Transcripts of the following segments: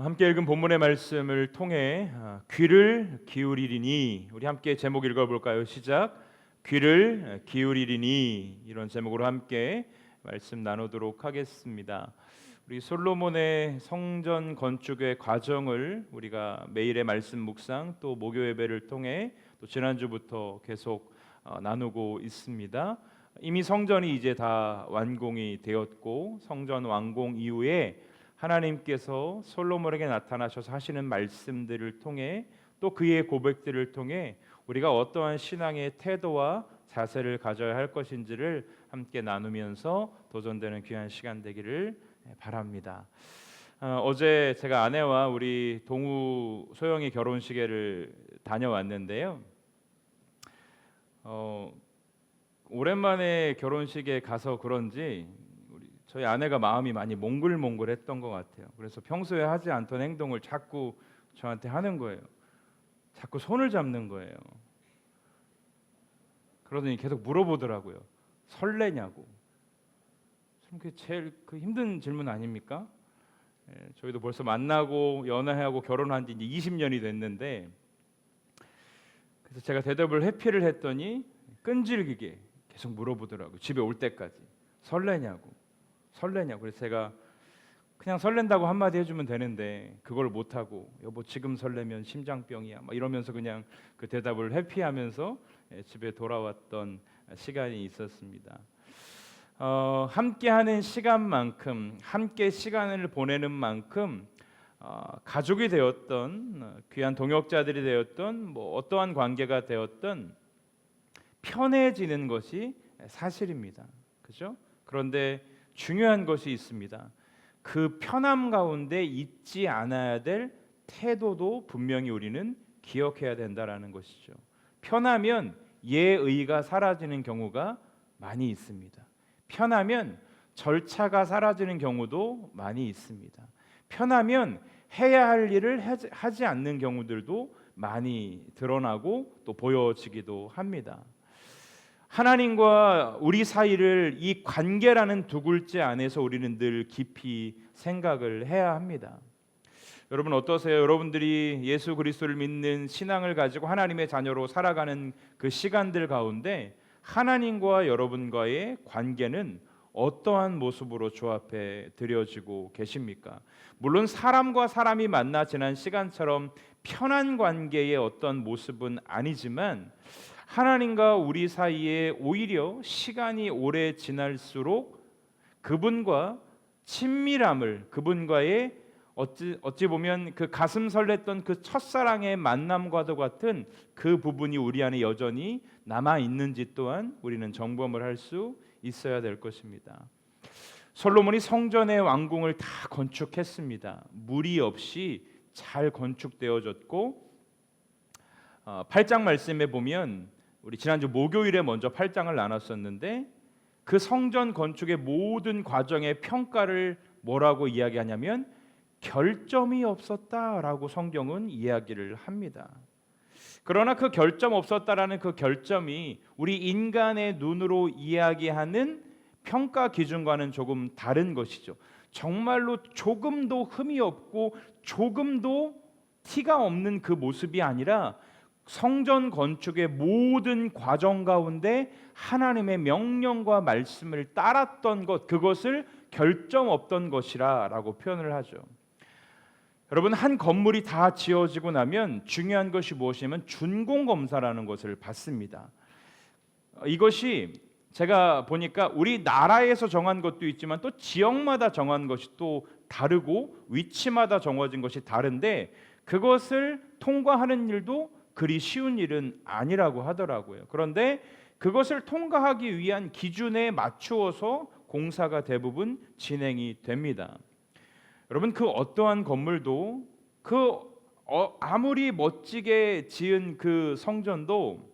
함께 읽은 본문의 말씀을 통해 귀를 기울이리니, 우리 함께 제목 읽어볼까요? 시작. 귀를 기울이리니, 이런 제목으로 함께 말씀 나누도록 하겠습니다. 우리 솔로몬의 성전 건축의 과정을 우리가 매일의 말씀 묵상 또 목요 예배를 통해 또 지난주부터 계속 나누고 있습니다. 이미 성전이 이제 다 완공이 되었고, 성전 완공 이후에 하나님께서 솔로몬에게 나타나셔서 하시는 말씀들을 통해 또 그의 고백들을 통해 우리가 어떠한 신앙의 태도와 자세를 가져야 할 것인지를 함께 나누면서 도전되는 귀한 시간 되기를 바랍니다. 어제 제가 아내와 우리 동우 소영이 결혼식을 다녀왔는데요. 오랜만에 결혼식에 가서 그런지 저희 아내가 마음이 많이 몽글몽글했던 것 같아요. 그래서 평소에 하지 않던 행동을 자꾸 저한테 하는 거예요. 자꾸 손을 잡는 거예요. 그러더니 계속 물어보더라고요. 설레냐고. 참 그게 제일 힘든 질문 아닙니까? 저희도 벌써 만나고 연애하고 결혼한 지 이제 20년이 됐는데, 그래서 제가 대답을 회피를 했더니 끈질기게 계속 물어보더라고요. 집에 올 때까지. 설레냐고. 그래서 제가 그냥 설렌다고 한마디 해주면 되는데 그걸 못하고, 여보 지금 설레면 심장병이야 막 이러면서 그냥 그 대답을 회피하면서 집에 돌아왔던 시간이 있었습니다. 함께하는 시간만큼, 함께 시간을 보내는 만큼 가족이 되었던, 귀한 동역자들이 되었던, 뭐 어떠한 관계가 되었던 편해지는 것이 사실입니다. 그죠? 그런데 중요한 것이 있습니다. 그 편함 가운데 잊지 않아야 될 태도도 분명히 우리는 기억해야 된다라는 것이죠. 편하면 예의가 사라지는 경우가 많이 있습니다. 편하면 절차가 사라지는 경우도 많이 있습니다. 편하면 해야 할 일을 하지 않는 경우들도 많이 드러나고 또 보여지기도 합니다. 하나님과 우리 사이를 이 관계라는 두 글자 안에서 우리는 늘 깊이 생각을 해야 합니다. 여러분 어떠세요? 여러분들이 예수 그리스도를 믿는 신앙을 가지고 하나님의 자녀로 살아가는 그 시간들 가운데 하나님과 여러분과의 관계는 어떠한 모습으로 조합해 드려지고 계십니까? 물론 사람과 사람이 만나 지난 시간처럼 편한 관계의 어떤 모습은 아니지만, 하나님과 우리 사이에 오히려 시간이 오래 지날수록 그분과 친밀함을, 그분과의 어찌 보면 그 가슴 설렜던 그 첫사랑의 만남과도 같은 그 부분이 우리 안에 여전히 남아 있는지 또한 우리는 점검을 할 수 있어야 될 것입니다. 솔로몬이 성전의 왕궁을 다 건축했습니다. 무리 없이 잘 건축되어졌고, 8장 말씀에 보면 우리 지난주 목요일에 먼저 8장을 나눴었는데, 그 성전 건축의 모든 과정의 평가를 뭐라고 이야기하냐면 결점이 없었다라고 성경은 이야기를 합니다. 그러나 그 결점 없었다라는 그 결점이 우리 인간의 눈으로 이야기하는 평가 기준과는 조금 다른 것이죠. 정말로 조금도 흠이 없고 조금도 티가 없는 그 모습이 아니라 성전 건축의 모든 과정 가운데 하나님의 명령과 말씀을 따랐던 것, 그것을 결점 없던 것이라고 표현을 하죠. 여러분, 한 건물이 다 지어지고 나면 중요한 것이 무엇이냐면 준공검사라는 것을 받습니다. 이것이 제가 보니까 우리나라에서 정한 것도 있지만 또 지역마다 정한 것이 또 다르고 위치마다 정해진 것이 다른데, 그것을 통과하는 일도 그리 쉬운 일은 아니라고 하더라고요. 그런데 그것을 통과하기 위한 기준에 맞추어서 공사가 대부분 진행이 됩니다. 여러분, 그 어떠한 건물도 아무리 멋지게 지은 그 성전도,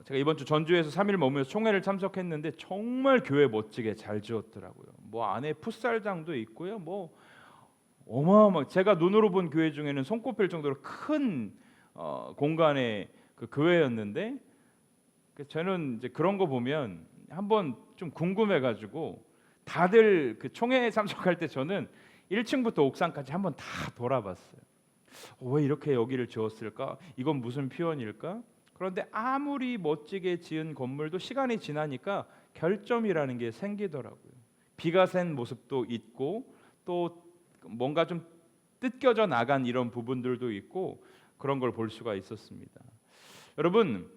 제가 이번 주 전주에서 3일 머무면서 총회를 참석했는데 정말 교회 멋지게 잘 지었더라고요. 뭐 안에 풋살장도 있고요. 뭐 제가 눈으로 본 교회 중에는 손꼽힐 정도로 큰 공간의 그 교회였는데, 저는 이제 그런 거 보면 한번 좀 궁금해가지고 다들 그 총회에 참석할 때 저는 1층부터 옥상까지 한번 다 돌아봤어요. 왜 이렇게 여기를 지었을까? 이건 무슨 표현일까? 그런데 아무리 멋지게 지은 건물도 시간이 지나니까 결점이라는 게 생기더라고요. 비가 샌 모습도 있고 또 뭔가 좀 뜯겨져 나간 이런 부분들도 있고 그런 걸 볼 수가 있었습니다. 여러분,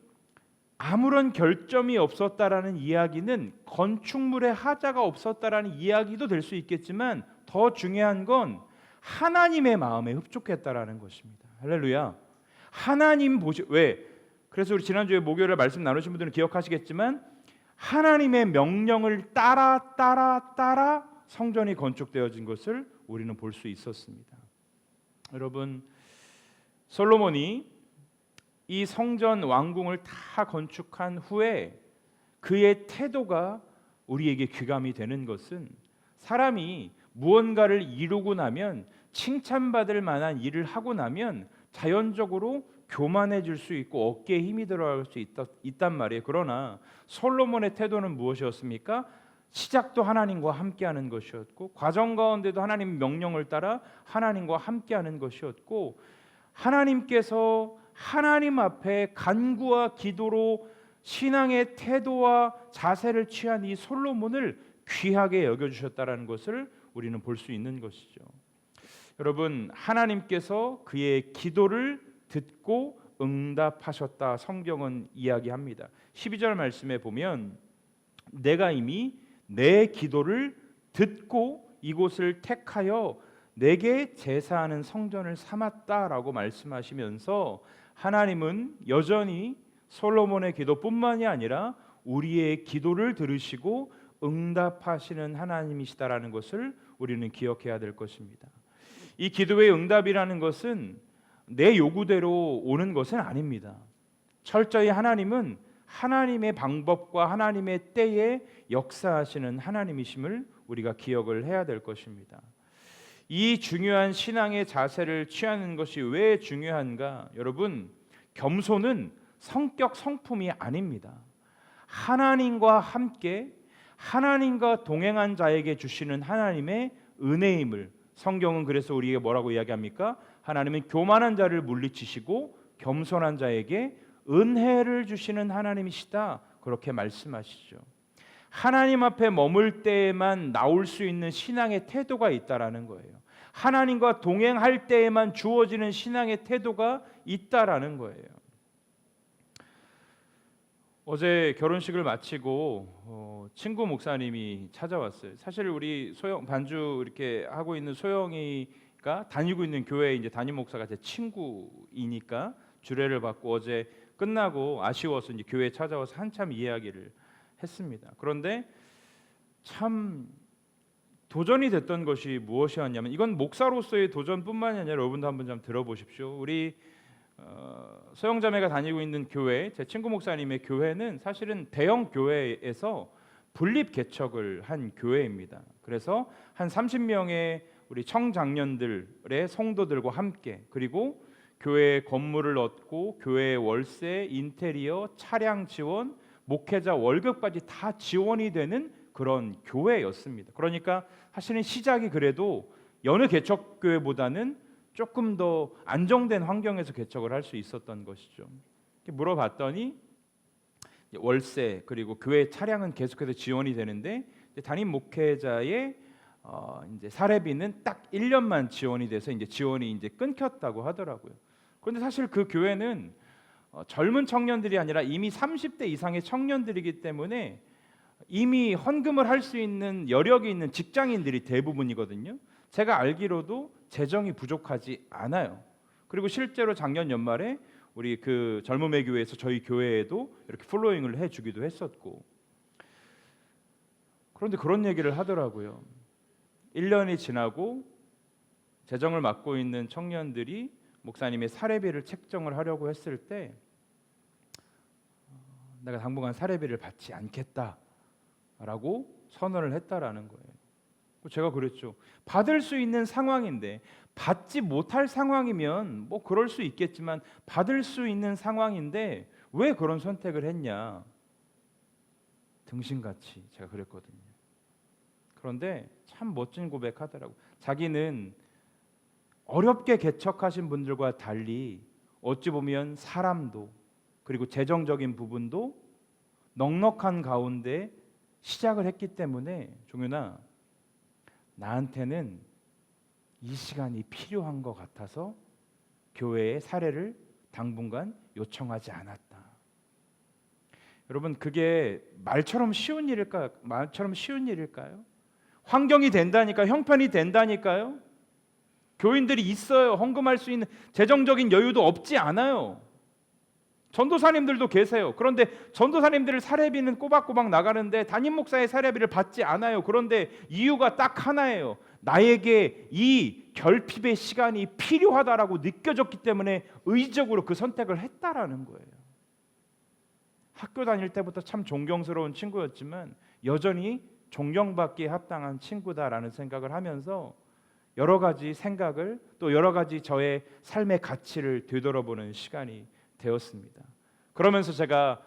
아무런 결점이 없었다라는 이야기는 건축물에 하자가 없었다라는 이야기도 될 수 있겠지만 더 중요한 건 하나님의 마음에 흡족했다라는 것입니다. 할렐루야. 하나님 왜? 그래서 우리 지난주에 목요일에 말씀 나누신 분들은 기억하시겠지만 하나님의 명령을 따라 성전이 건축되어진 것을 우리는 볼 수 있었습니다. 여러분, 솔로몬이 이 성전 왕궁을 다 건축한 후에 그의 태도가 우리에게 귀감이 되는 것은 사람이 무언가를 이루고 나면 칭찬받을 만한 일을 하고 나면 자연적으로 교만해질 수 있고 어깨에 힘이 들어갈 수 있단 말이에요. 그러나 솔로몬의 태도는 무엇이었습니까? 시작도 하나님과 함께하는 것이었고 과정 가운데도 하나님 명령을 따라 하나님과 함께하는 것이었고 하나님께서 하나님 앞에 간구와 기도로 신앙의 태도와 자세를 취한 이 솔로몬을 귀하게 여겨주셨다는 것을 우리는 볼 수 있는 것이죠. 여러분, 하나님께서 그의 기도를 듣고 응답하셨다 성경은 이야기합니다. 12절 말씀에 보면 내가 이미 내 기도를 듣고 이곳을 택하여 내게 제사하는 성전을 삼았다라고 말씀하시면서 하나님은 여전히 솔로몬의 기도뿐만이 아니라 우리의 기도를 들으시고 응답하시는 하나님이시다라는 것을 우리는 기억해야 될 것입니다. 이 기도의 응답이라는 것은 내 요구대로 오는 것은 아닙니다. 철저히 하나님은 하나님의 방법과 하나님의 때에 역사하시는 하나님이심을 우리가 기억을 해야 될 것입니다. 이 중요한 신앙의 자세를 취하는 것이 왜 중요한가? 여러분, 겸손은 성격 성품이 아닙니다. 하나님과 함께 하나님과 동행한 자에게 주시는 하나님의 은혜임을 성경은 그래서 우리에게 뭐라고 이야기합니까? 하나님은 교만한 자를 물리치시고 겸손한 자에게 은혜를 주시는 하나님이시다. 그렇게 말씀하시죠. 하나님 앞에 머물 때에만 나올 수 있는 신앙의 태도가 있다라는 거예요. 하나님과 동행할 때에만 주어지는 신앙의 태도가 있다라는 거예요. 어제 결혼식을 마치고 친구 목사님이 찾아왔어요. 사실 우리 소영 반주 이렇게 하고 있는 소영이가 다니고 있는 교회 이제 담임 목사가 제 친구이니까 주례를 받고 어제 끝나고 아쉬워서 이제 교회에 찾아와서 한참 이야기를 했습니다. 그런데 참 도전이 됐던 것이 무엇이었냐면 이건 목사로서의 도전뿐만이 아니라 여러분도 한번 좀 들어보십시오. 우리 소영자매가 다니고 있는 교회, 제 친구 목사님의 교회는 사실은 대형 교회에서 분립 개척을 한 교회입니다. 그래서 한 30명의 우리 청장년들의 성도들과 함께 그리고 교회 건물을 얻고 교회 월세, 인테리어, 차량 지원, 목회자 월급까지 다 지원이 되는 그런 교회였습니다. 그러니까 사실은 시작이 그래도 여느 개척교회보다는 조금 더 안정된 환경에서 개척을 할 수 있었던 것이죠. 물어봤더니 월세 그리고 교회 차량은 계속해서 지원이 되는데 담임 목회자의 이제 사례비는 딱 1년만 지원이 돼서 이제 지원이 이제 끊겼다고 하더라고요. 그런데 사실 그 교회는 젊은 청년들이 아니라 이미 30대 이상의 청년들이기 때문에 이미 헌금을 할 수 있는 여력이 있는 직장인들이 대부분이거든요. 제가 알기로도 재정이 부족하지 않아요. 그리고 실제로 작년 연말에 우리 그 젊음의 교회에서 저희 교회에도 이렇게 플로잉을 해주기도 했었고 그런데 그런 얘기를 하더라고요. 1년이 지나고 재정을 맡고 있는 청년들이 목사님의 사례비를 책정을 하려고 했을 때 내가 당분간 사례비를 받지 않겠다라고 선언을 했다라는 거예요. 제가 그랬죠. 받을 수 있는 상황인데 받지 못할 상황이면 뭐 그럴 수 있겠지만 받을 수 있는 상황인데 왜 그런 선택을 했냐? 등신같이 제가 그랬거든요. 그런데 참 멋진 고백하더라고. 자기는 어렵게 개척하신 분들과 달리 어찌 보면 사람도 그리고 재정적인 부분도 넉넉한 가운데 시작을 했기 때문에 종윤아, 나한테는 이 시간이 필요한 것 같아서 교회의 사례를 당분간 요청하지 않았다. 여러분, 그게 말처럼 쉬운 일일까요? 말처럼 쉬운 일일까요? 환경이 된다니까, 형편이 된다니까요. 교인들이 있어요. 헌금할 수 있는 재정적인 여유도 없지 않아요. 전도사님들도 계세요. 그런데 전도사님들 사례비는 꼬박꼬박 나가는데 담임 목사의 사례비를 받지 않아요. 그런데 이유가 딱 하나예요. 나에게 이 결핍의 시간이 필요하다라고 느껴졌기 때문에 의지적으로 그 선택을 했다라는 거예요. 학교 다닐 때부터 참 존경스러운 친구였지만 여전히 존경받기에 합당한 친구다라는 생각을 하면서 여러 가지 생각을, 또 여러 가지 저의 삶의 가치를 되돌아보는 시간이 되었습니다. 그러면서 제가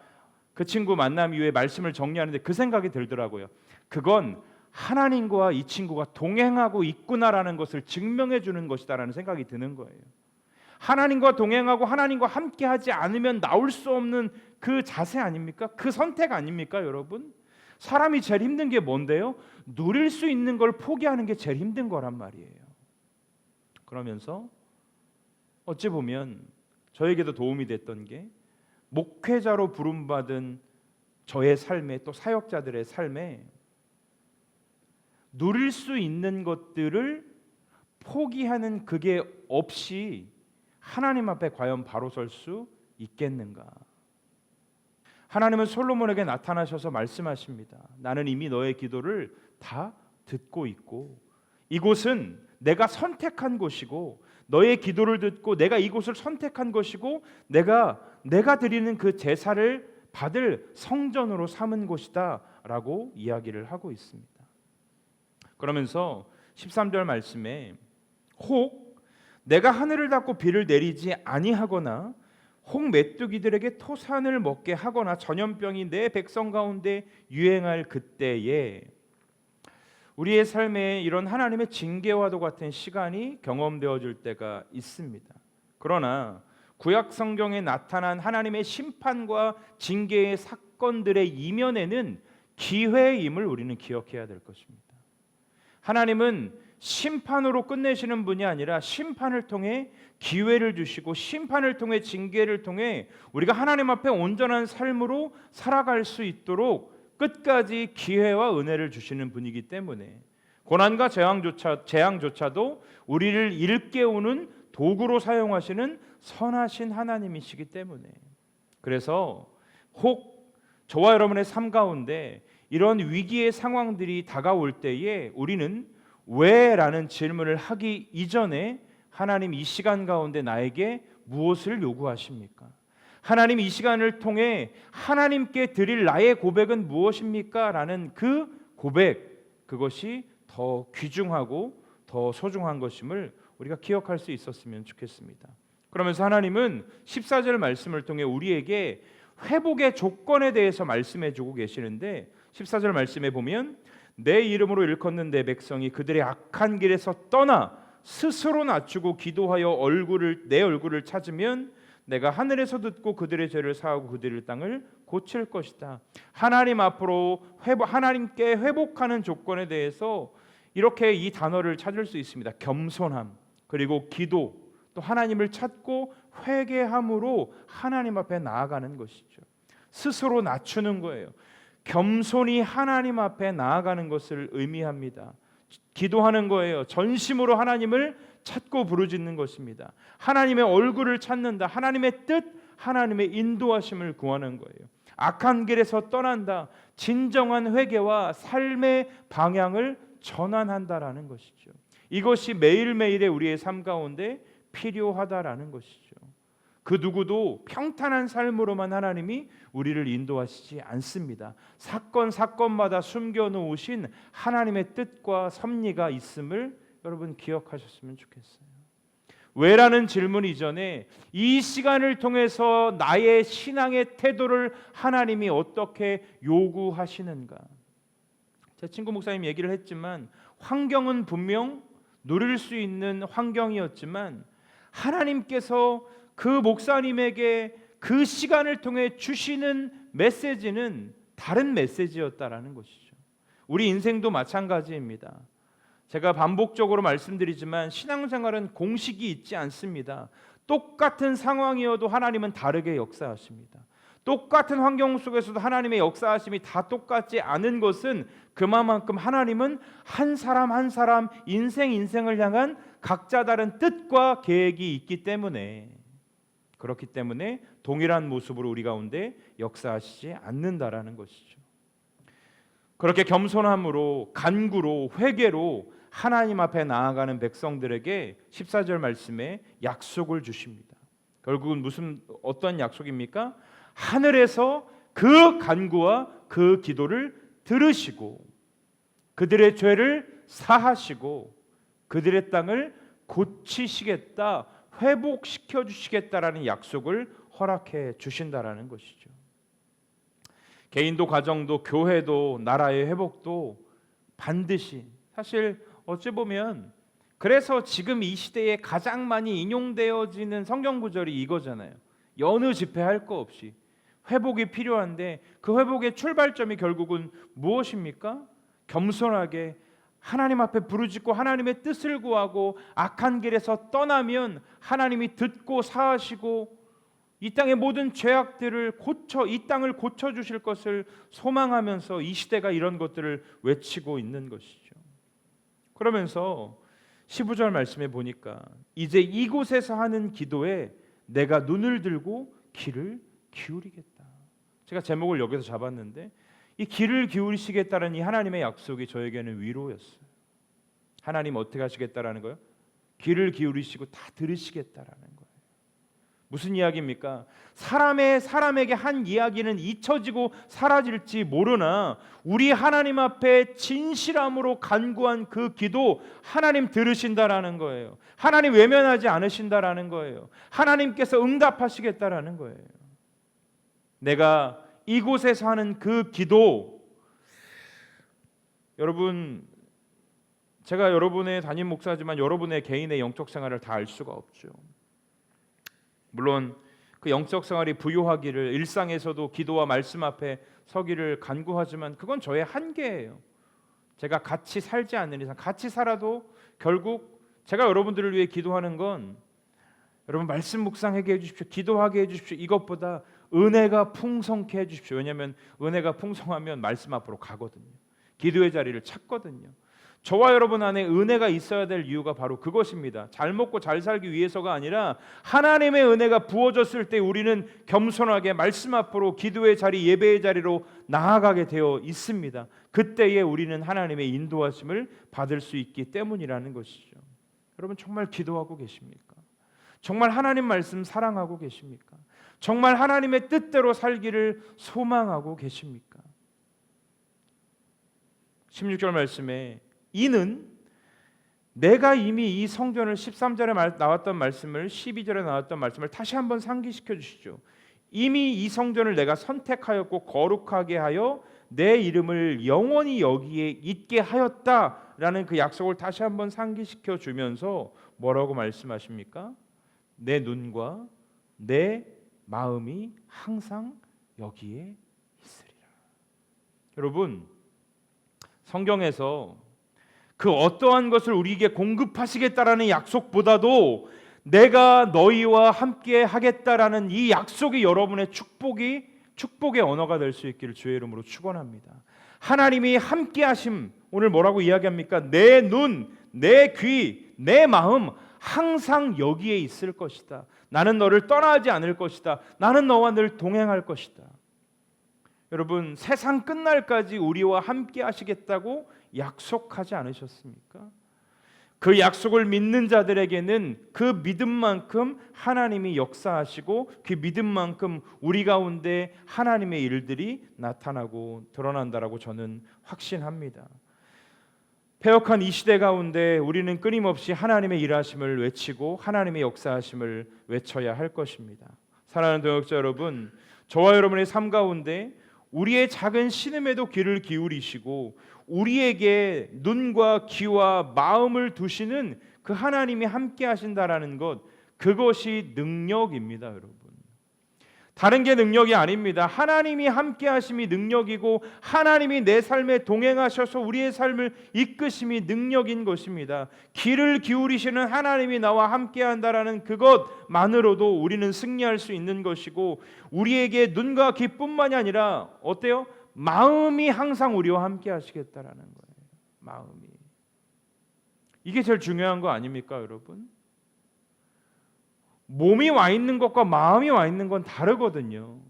그 친구 만남 이후에 말씀을 정리하는데 그 생각이 들더라고요. 그건 하나님과 이 친구가 동행하고 있구나라는 것을 증명해 주는 것이다라는 생각이 드는 거예요. 하나님과 동행하고 하나님과 함께하지 않으면 나올 수 없는 그 자세 아닙니까? 그 선택 아닙니까, 여러분? 사람이 제일 힘든 게 뭔데요? 누릴 수 있는 걸 포기하는 게 제일 힘든 거란 말이에요. 그러면서 어찌 보면 저에게도 도움이 됐던 게 목회자로 부름받은 저의 삶에, 또 사역자들의 삶에 누릴 수 있는 것들을 포기하는 그게 없이 하나님 앞에 과연 바로 설 수 있겠는가? 하나님은 솔로몬에게 나타나셔서 말씀하십니다. 나는 이미 너의 기도를 다 듣고 있고 이곳은 내가 선택한 곳이고 너의 기도를 듣고 내가 이곳을 선택한 것이고 내가 드리는 그 제사를 받을 성전으로 삼은 곳이다 라고 이야기를 하고 있습니다. 그러면서 13절 말씀에 혹 내가 하늘을 닫고 비를 내리지 아니하거나 혹 메뚜기들에게 토산을 먹게 하거나 전염병이 내 백성 가운데 유행할 그때에 우리의 삶에 이런 하나님의 징계와도 같은 시간이 경험되어질 때가 있습니다. 그러나 구약 성경에 나타난 하나님의 심판과 징계의 사건들의 이면에는 기회임을 우리는 기억해야 될 것입니다. 하나님은 심판으로 끝내시는 분이 아니라 심판을 통해 기회를 주시고 심판을 통해 징계를 통해 우리가 하나님 앞에 온전한 삶으로 살아갈 수 있도록 끝까지 기회와 은혜를 주시는 분이기 때문에 고난과 재앙조차도 우리를 일깨우는 도구로 사용하시는 선하신 하나님이시기 때문에 그래서 혹 저와 여러분의 삶 가운데 이런 위기의 상황들이 다가올 때에 우리는 왜? 라는 질문을 하기 이전에 하나님 이 시간 가운데 나에게 무엇을 요구하십니까? 하나님 이 시간을 통해 하나님께 드릴 나의 고백은 무엇입니까? 라는 그 고백, 그것이 더 귀중하고 더 소중한 것임을 우리가 기억할 수 있었으면 좋겠습니다. 그러면서 하나님은 14절 말씀을 통해 우리에게 회복의 조건에 대해서 말씀해 주고 계시는데 14절 말씀에 보면 내 이름으로 일컫는 내 백성이 그들의 악한 길에서 떠나 스스로 낮추고 기도하여 내 얼굴을 찾으면 내가 하늘에서 듣고 그들의 죄를 사하고 그들의 땅을 고칠 것이다. 하나님 앞으로 하나님께 회복하는 조건에 대해서 이렇게 이 단어를 찾을 수 있습니다. 겸손함, 그리고 기도, 또 하나님을 찾고 회개함으로 하나님 앞에 나아가는 것이죠. 스스로 낮추는 거예요. 겸손히 하나님 앞에 나아가는 것을 의미합니다. 기도하는 거예요. 전심으로 하나님을 찾고 부르짖는 것입니다. 하나님의 얼굴을 찾는다. 하나님의 뜻, 하나님의 인도하심을 구하는 거예요. 악한 길에서 떠난다. 진정한 회개와 삶의 방향을 전환한다라는 것이죠. 이것이 매일매일의 우리의 삶 가운데 필요하다라는 것이죠. 그 누구도 평탄한 삶으로만 하나님이 우리를 인도하시지 않습니다. 사건마다 숨겨놓으신 하나님의 뜻과 섭리가 있음을 여러분 기억하셨으면 좋겠어요. 왜라는 질문 이전에 이 시간을 통해서 나의 신앙의 태도를 하나님이 어떻게 요구하시는가? 제 친구 목사님 얘기를 했지만 환경은 분명 누릴 수 있는 환경이었지만 하나님께서 그 목사님에게 그 시간을 통해 주시는 메시지는 다른 메시지였다라는 것이죠. 우리 인생도 마찬가지입니다. 제가 반복적으로 말씀드리지만 신앙생활은 공식이 있지 않습니다. 똑같은 상황이어도 하나님은 다르게 역사하십니다. 똑같은 환경 속에서도 하나님의 역사하심이 다 똑같지 않은 것은 그만큼 하나님은 한 사람 한 사람 인생을 향한 각자 다른 뜻과 계획이 있기 때문에, 그렇기 때문에 동일한 모습으로 우리 가운데 역사하시지 않는다라는 것이죠. 그렇게 겸손함으로 간구로 회개로 하나님 앞에 나아가는 백성들에게 14절 말씀에 약속을 주십니다. 결국은 어떤 약속입니까? 하늘에서 그 간구와 그 기도를 들으시고 그들의 죄를 사하시고 그들의 땅을 고치시겠다, 회복시켜 주시겠다라는 약속을 허락해 주신다라는 것이죠. 개인도 가정도 교회도 나라의 회복도 반드시, 사실 어찌 보면 그래서 지금 이 시대에 가장 많이 인용되어지는 성경 구절이 이거잖아요. 여느 집회할 거 없이 회복이 필요한데 그 회복의 출발점이 결국은 무엇입니까? 겸손하게 하나님 앞에 부르짖고 하나님의 뜻을 구하고 악한 길에서 떠나면 하나님이 듣고 사하시고 이 땅의 모든 죄악들을 이 땅을 고쳐 주실 것을 소망하면서 이 시대가 이런 것들을 외치고 있는 것이죠. 그러면서 15절 말씀에 보니까 이제 이곳에서 하는 기도에 내가 눈을 들고 귀를 기울이겠다. 제가 제목을 여기서 잡았는데 이 귀를 기울이시겠다는 이 하나님의 약속이 저에게는 위로였어요. 하나님 어떻게 하시겠다라는 거예요? 귀를 기울이시고 다 들으시겠다라는 거예요. 무슨 이야기입니까? 사람에게 한 이야기는 잊혀지고 사라질지 모르나 우리 하나님 앞에 진실함으로 간구한 그 기도 하나님 들으신다라는 거예요. 하나님 외면하지 않으신다라는 거예요. 하나님께서 응답하시겠다라는 거예요. 내가 이곳에서 하는 그 기도, 여러분, 제가 여러분의 담임 목사지만 여러분의 개인의 영적 생활을 다 알 수가 없죠. 물론 그 영적 생활이 부유하기를 일상에서도 기도와 말씀 앞에 서기를 간구하지만 그건 저의 한계예요. 제가 같이 살지 않는 이상, 같이 살아도 결국 제가 여러분들을 위해 기도하는 건 여러분 말씀 묵상하게 해주십시오, 기도하게 해주십시오, 이것보다 은혜가 풍성케 해주십시오. 왜냐하면 은혜가 풍성하면 말씀 앞으로 가거든요. 기도의 자리를 찾거든요. 저와 여러분 안에 은혜가 있어야 될 이유가 바로 그것입니다. 잘 먹고 잘 살기 위해서가 아니라 하나님의 은혜가 부어졌을 때 우리는 겸손하게 말씀 앞으로 기도의 자리, 예배의 자리로 나아가게 되어 있습니다. 그때에 우리는 하나님의 인도하심을 받을 수 있기 때문이라는 것이죠. 여러분 정말 기도하고 계십니까? 정말 하나님 말씀 사랑하고 계십니까? 정말 하나님의 뜻대로 살기를 소망하고 계십니까? 16절 말씀에 이는 내가 이미 이 성전을 13절에 나왔던 말씀을 12절에 나왔던 말씀을 다시 한번 상기시켜 주시죠. 이미 이 성전을 내가 선택하였고 거룩하게 하여 내 이름을 영원히 여기에 있게 하였다라는 그 약속을 다시 한번 상기시켜 주면서 뭐라고 말씀하십니까? 내 눈과 내 마음이 항상 여기에 있으리라. 여러분 성경에서 그 어떠한 것을 우리에게 공급하시겠다라는 약속보다도 내가 너희와 함께 하겠다라는 이 약속이 여러분의 축복의 언어가 될 수 있기를 주의 이름으로 축원합니다. 하나님이 함께 하심, 오늘 뭐라고 이야기합니까? 내 눈, 내 귀, 내 마음 항상 여기에 있을 것이다. 나는 너를 떠나지 않을 것이다. 나는 너와 늘 동행할 것이다. 여러분 세상 끝날까지 우리와 함께 하시겠다고 약속하지 않으셨습니까? 그 약속을 믿는 자들에게는 그 믿음만큼 하나님이 역사하시고 그 믿음만큼 우리 가운데 하나님의 일들이 나타나고 드러난다라고 저는 확신합니다. 패역한 이 시대 가운데 우리는 끊임없이 하나님의 일하심을 외치고 하나님의 역사하심을 외쳐야 할 것입니다. 사랑하는 동역자 여러분, 저와 여러분의 삶 가운데 우리의 작은 신음에도 귀를 기울이시고 우리에게 눈과 귀와 마음을 두시는 그 하나님이 함께 하신다라는 것, 그것이 능력입니다, 여러분. 다른 게 능력이 아닙니다. 하나님이 함께 하심이 능력이고 하나님이 내 삶에 동행하셔서 우리의 삶을 이끄심이 능력인 것입니다. 귀를 기울이시는 하나님이 나와 함께 한다라는 그것만으로도 우리는 승리할 수 있는 것이고, 우리에게 눈과 귀뿐만이 아니라 어때요? 마음이 항상 우리와 함께 하시겠다라는 거예요. 마음이. 이게 제일 중요한 거 아닙니까, 여러분? 몸이 와 있는 것과 마음이 와 있는 건 다르거든요.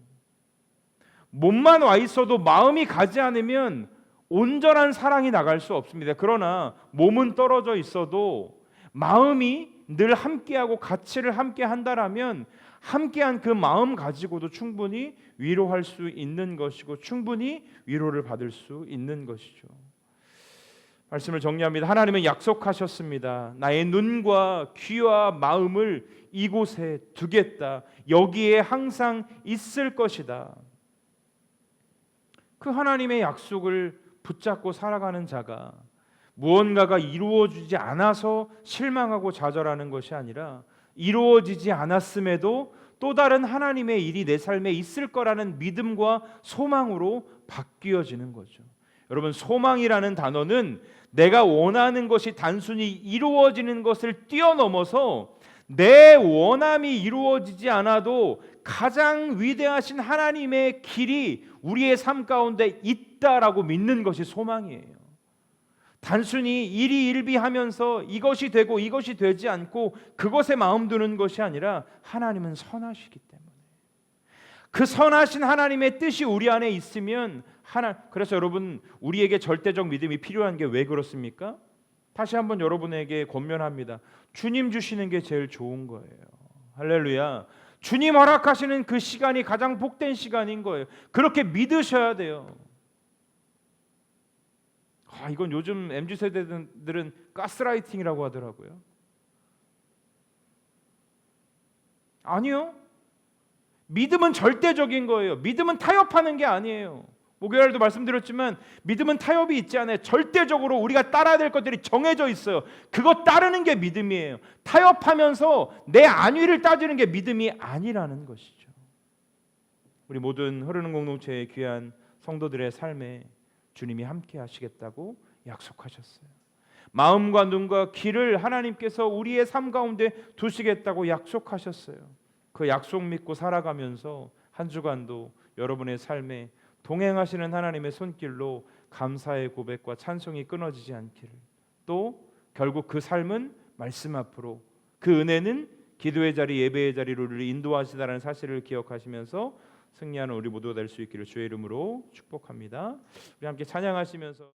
몸만 와 있어도 마음이 가지 않으면 온전한 사랑이 나갈 수 없습니다. 그러나 몸은 떨어져 있어도 마음이 늘 함께하고 가치를 함께 한다라면 함께한 그 마음 가지고도 충분히 위로할 수 있는 것이고 충분히 위로를 받을 수 있는 것이죠. 말씀을 정리합니다. 하나님은 약속하셨습니다. 나의 눈과 귀와 마음을 이곳에 두겠다. 여기에 항상 있을 것이다. 그 하나님의 약속을 붙잡고 살아가는 자가 무언가가 이루어지지 않아서 실망하고 좌절하는 것이 아니라 이루어지지 않았음에도 또 다른 하나님의 일이 내 삶에 있을 거라는 믿음과 소망으로 바뀌어지는 거죠. 여러분, 소망이라는 단어는 내가 원하는 것이 단순히 이루어지는 것을 뛰어넘어서 내 원함이 이루어지지 않아도 가장 위대하신 하나님의 길이 우리의 삶 가운데 있다라고 믿는 것이 소망이에요. 단순히 일희일비하면서 이것이 되고 이것이 되지 않고 그것에 마음 두는 것이 아니라 하나님은 선하시기 때문에 그 선하신 하나님의 뜻이 우리 안에 있으면 그래서 여러분, 우리에게 절대적 믿음이 필요한 게 왜 그렇습니까? 다시 한번 여러분에게 권면합니다. 주님 주시는 게 제일 좋은 거예요. 할렐루야. 주님 허락하시는 그 시간이 가장 복된 시간인 거예요. 그렇게 믿으셔야 돼요. 이건 요즘 MZ세대들은 가스라이팅이라고 하더라고요. 아니요. 믿음은 절대적인 거예요. 믿음은 타협하는 게 아니에요. 목요일도 말씀드렸지만 믿음은 타협이 있지 않아요. 절대적으로 우리가 따라야 될 것들이 정해져 있어요. 그거 따르는 게 믿음이에요. 타협하면서 내 안위를 따지는 게 믿음이 아니라는 것이죠. 우리 모든 흐르는 공동체의 귀한 성도들의 삶에 주님이 함께 하시겠다고 약속하셨어요. 마음과 눈과 귀를 하나님께서 우리의 삶 가운데 두시겠다고 약속하셨어요. 그 약속 믿고 살아가면서 한 주간도 여러분의 삶에 동행하시는 하나님의 손길로 감사의 고백과 찬송이 끊어지지 않기를, 또 결국 그 삶은 말씀 앞으로, 그 은혜는 기도의 자리, 예배의 자리로 우리를 인도하시다라는 사실을 기억하시면서 승리하는 우리 모두가 될 수 있기를 주의 이름으로 축복합니다. 우리 함께 찬양하시면서